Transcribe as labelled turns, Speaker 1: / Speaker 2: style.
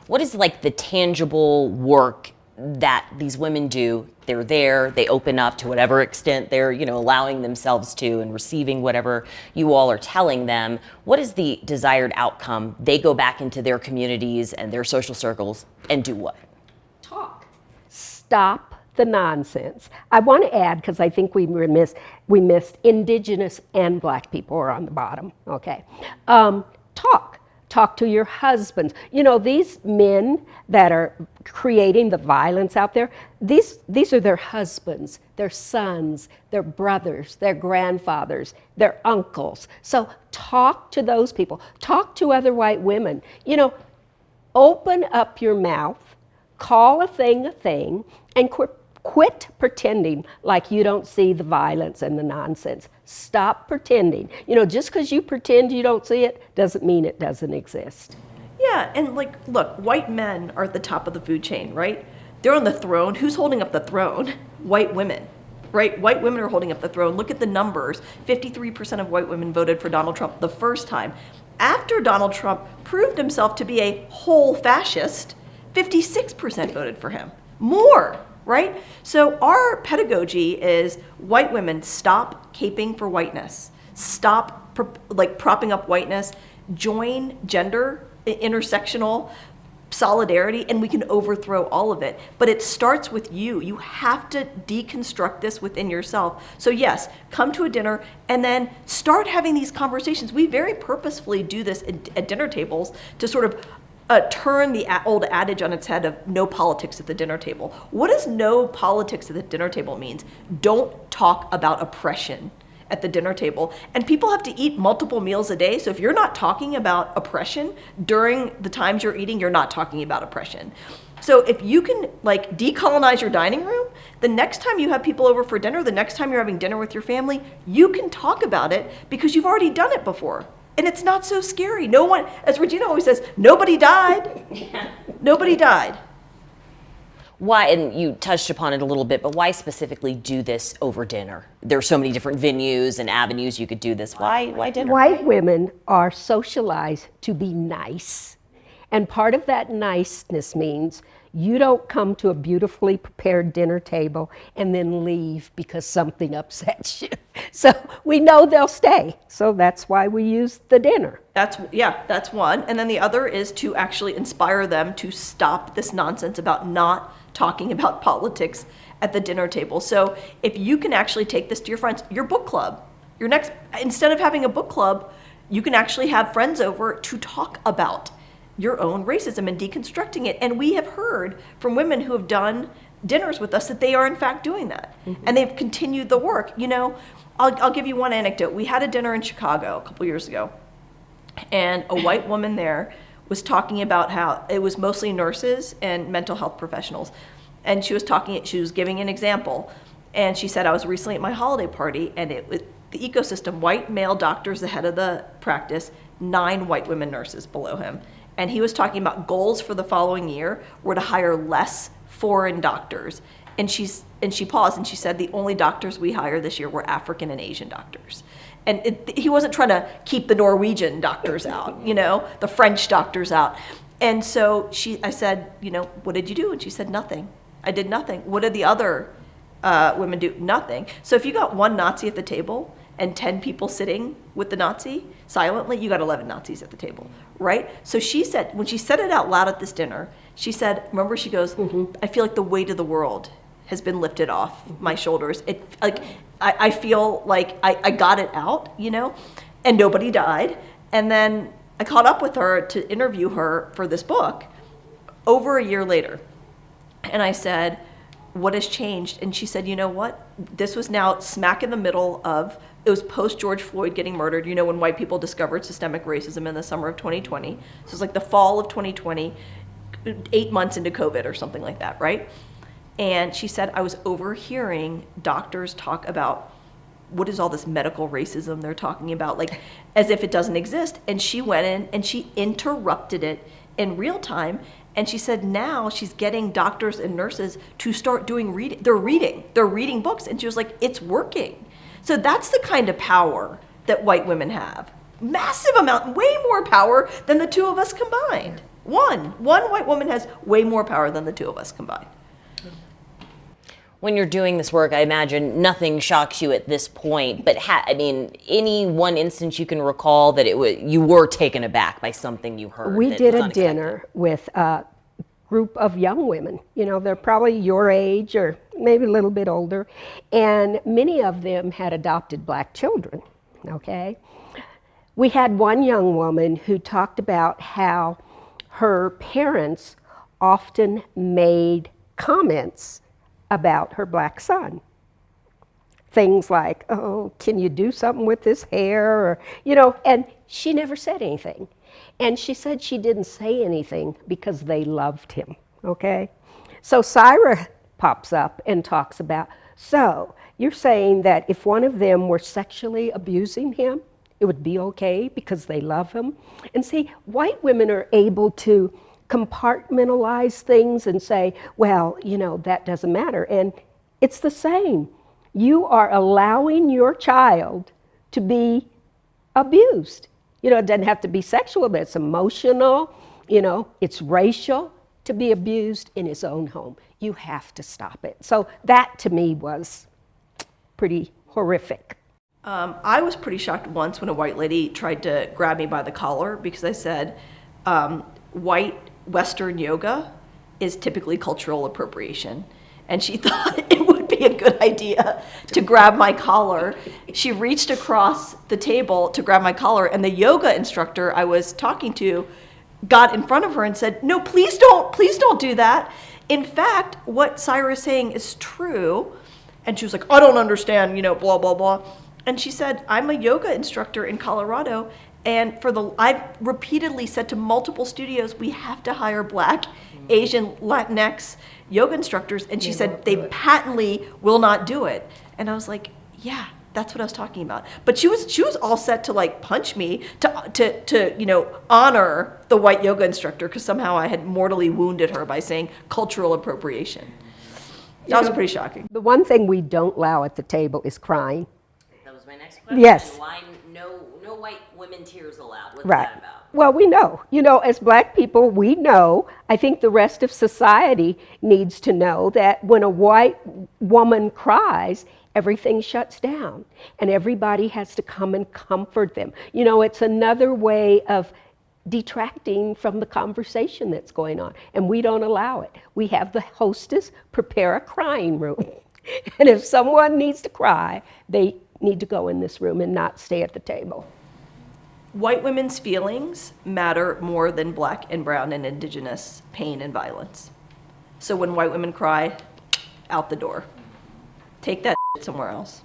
Speaker 1: what is like the tangible work that these women do? They're there, they open up to whatever extent they're, allowing themselves to and receiving whatever you all are telling them. What is the desired outcome? They go back into their communities and their social circles and do what?
Speaker 2: Talk. Stop the nonsense. I want to add, because I think we missed Indigenous and Black people are on the bottom, okay? Talk to your husbands. These men that are creating the violence out there, these are their husbands, their sons, their brothers, their grandfathers, their uncles. So talk to those people. Talk to other white women. Open up your mouth, call a thing, and quit pretending like you don't see the violence and the nonsense. Stop pretending. Just because you pretend you don't see it doesn't mean it doesn't exist.
Speaker 3: Yeah, and look, white men are at the top of the food chain, right? They're on the throne. Who's holding up the throne? White women, right? White women are holding up the throne. Look at the numbers. 53% of white women voted for Donald Trump the first time. After Donald Trump proved himself to be a whole fascist, 56% voted for him. More. Right? So our pedagogy is white women, stop caping for whiteness. Stop propping up whiteness. Join gender, intersectional solidarity, and we can overthrow all of it. But it starts with you. You have to deconstruct this within yourself. So yes, come to a dinner and then start having these conversations. We very purposefully do this at dinner tables to sort of turn the old adage on its head of no politics at the dinner table. What does no politics at the dinner table means? Don't talk about oppression at the dinner table. And people have to eat multiple meals a day, so if you're not talking about oppression during the times you're eating, you're not talking about oppression. So if you can decolonize your dining room, the next time you have people over for dinner, the next time you're having dinner with your family, you can talk about it because you've already done it before. And it's not so scary. No one, as Regina always says, nobody died. Nobody died.
Speaker 1: Why, and you touched upon it a little bit, but why specifically do this over dinner? There are so many different venues and avenues you could do this. Why dinner?
Speaker 2: White women are socialized to be nice. And part of that niceness means you don't come to a beautifully prepared dinner table and then leave because something upsets you. So we know they'll stay. So that's why we use the dinner.
Speaker 3: That's one. And then the other is to actually inspire them to stop this nonsense about not talking about politics at the dinner table. So if you can actually take this to your friends, your book club, instead of having a book club, you can actually have friends over to talk about your own racism and deconstructing it. And we have heard from women who have done dinners with us that they are in fact doing that. Mm-hmm. And they've continued the work. I'll give you one anecdote. We had a dinner in Chicago a couple years ago, and a white woman there was talking about how it was mostly nurses and mental health professionals. And she was giving an example. And she said, I was recently at my holiday party, and it was the ecosystem, white male doctors, the head of the practice, 9 white women nurses below him. And he was talking about goals for the following year were to hire less foreign doctors. And she paused and she said, the only doctors we hired this year were African and Asian doctors. And he wasn't trying to keep the Norwegian doctors out, the French doctors out. And so I said, what did you do? And she said, nothing. I did nothing. What did the other women do? Nothing. So if you got one Nazi at the table and 10 people sitting with the Nazi silently, you got 11 Nazis at the table, right? So she said, when she said it out loud at this dinner, she said, remember, she goes, I feel like the weight of the world has been lifted off my shoulders. I feel like I got it out, and nobody died. And then I caught up with her to interview her for this book over a year later. And I said, what has changed? And she said, you know what? This was now smack in the middle of, it was post George Floyd getting murdered, when white people discovered systemic racism in the summer of 2020. So it was like the fall of 2020, 8 months into COVID or something like that, right? And she said, I was overhearing doctors talk about what is all this medical racism they're talking about, as if it doesn't exist. And she went in and she interrupted it in real time. And she said now she's getting doctors and nurses to start doing reading. They're reading books. And she was like, it's working. So that's the kind of power that white women have. Massive amount, way more power than the two of us combined. One white woman has way more power than the two of us combined.
Speaker 1: When you're doing this work, I imagine nothing shocks you at this point, but I mean, any one instance you can recall that you were taken aback by something you heard?
Speaker 2: We
Speaker 1: that
Speaker 2: did
Speaker 1: was
Speaker 2: a
Speaker 1: unexpected?
Speaker 2: dinner with a group of young women. You know, they're probably your age or maybe a little bit older, and many of them had adopted black children, okay? We had one young woman who talked about how her parents often made comments about her black son. Things like, oh, can you do something with this hair? Or, you know, and she never said anything. And she said she didn't say anything because they loved him, okay? So Saira pops up and talks about, so you're saying that if one of them were sexually abusing him, it would be okay because they love him? And see, white women are able to compartmentalize things and say, well, you know, that doesn't matter. And it's the same. You are allowing your child to be abused. You know, it doesn't have to be sexual, but it's emotional, you know, it's racial, to be abused in his own home. You have to stop it. So that to me was pretty horrific.
Speaker 3: I was pretty shocked once when a white lady tried to grab me by the collar because I said, white Western yoga is typically cultural appropriation. And she thought it would be a good idea to grab my collar. She reached across the table to grab my collar, and the yoga instructor I was talking to got in front of her and said, no, please don't do that. In fact, what Saira is saying is true. And she was like, I don't understand, you know, blah, blah, blah. And she said, I'm a yoga instructor in Colorado, and I've repeatedly said to multiple studios, we have to hire Black, Asian, Latinx yoga instructors. And she said they patently will not do it. And I was like, yeah, that's what I was talking about. But she was all set to like punch me to you know, honor the white yoga instructor because somehow I had mortally wounded her by saying cultural appropriation. That was pretty shocking.
Speaker 2: The one thing we don't allow at the table is crying.
Speaker 1: That was my next question.
Speaker 2: Yes.
Speaker 1: Why no white women tears allowed? What's
Speaker 2: Right.
Speaker 1: that about?
Speaker 2: Well, we know. You know, as black people, we know. I think the rest of society needs to know that when a white woman cries, everything shuts down and everybody has to come and comfort them. You know, it's another way of detracting from the conversation that's going on, and we don't allow it. We have the hostess prepare a crying room. And if someone needs to cry, they need to go in this room and not stay at the table.
Speaker 3: White women's feelings matter more than Black and brown and indigenous pain and violence. So when white women cry, out the door. Take that somewhere else.